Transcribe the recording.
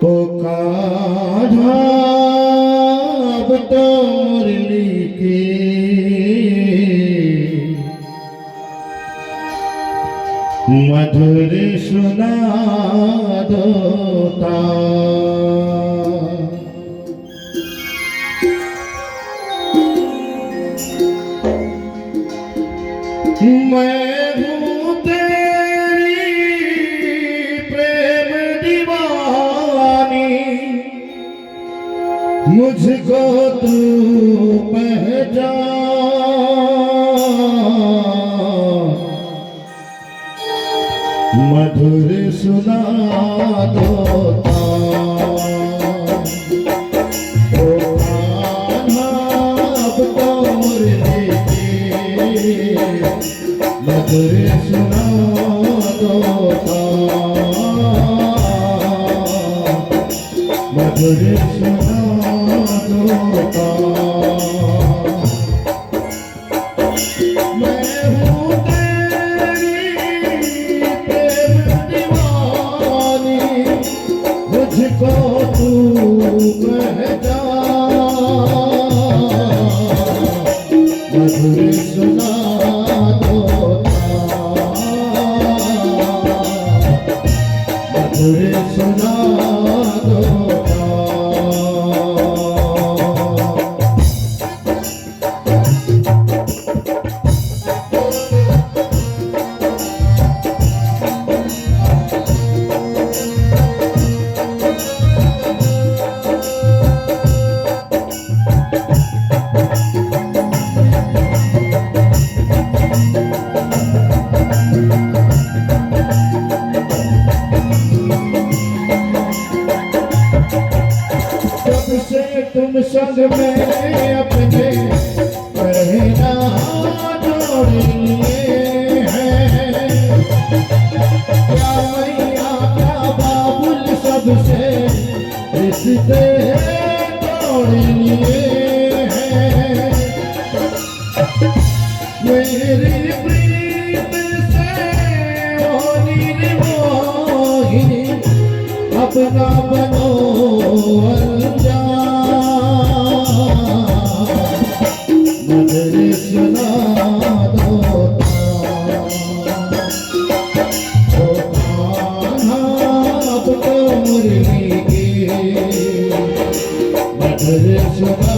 ओ कान्हा अब तो मुरली के मधुर सुना दोता। मैं हूँ तेरी प्रेम दीवानी, मुझको तू पहचान, मधुर सुना दोता। ओ कान्हा अब तो मुरली के मधुर सुना दोता, मधुर सुना दोता। मैं हूँ तेरी प्रेम दीवानी, मुझको तू पहचान, मधुर सुना मधुर सुना दोता। तुम संग में अपने रहना जोड़ लिए हैं, क्या मैया क्या बाबुल सबसे रिश्ते तोड़ लिए हैं। मेरी प्रीत से होनी मोही, अपना बनो अनजान, मधुर सुना दोता। ओ कान्हा अब तो मुरली के मधुर सुना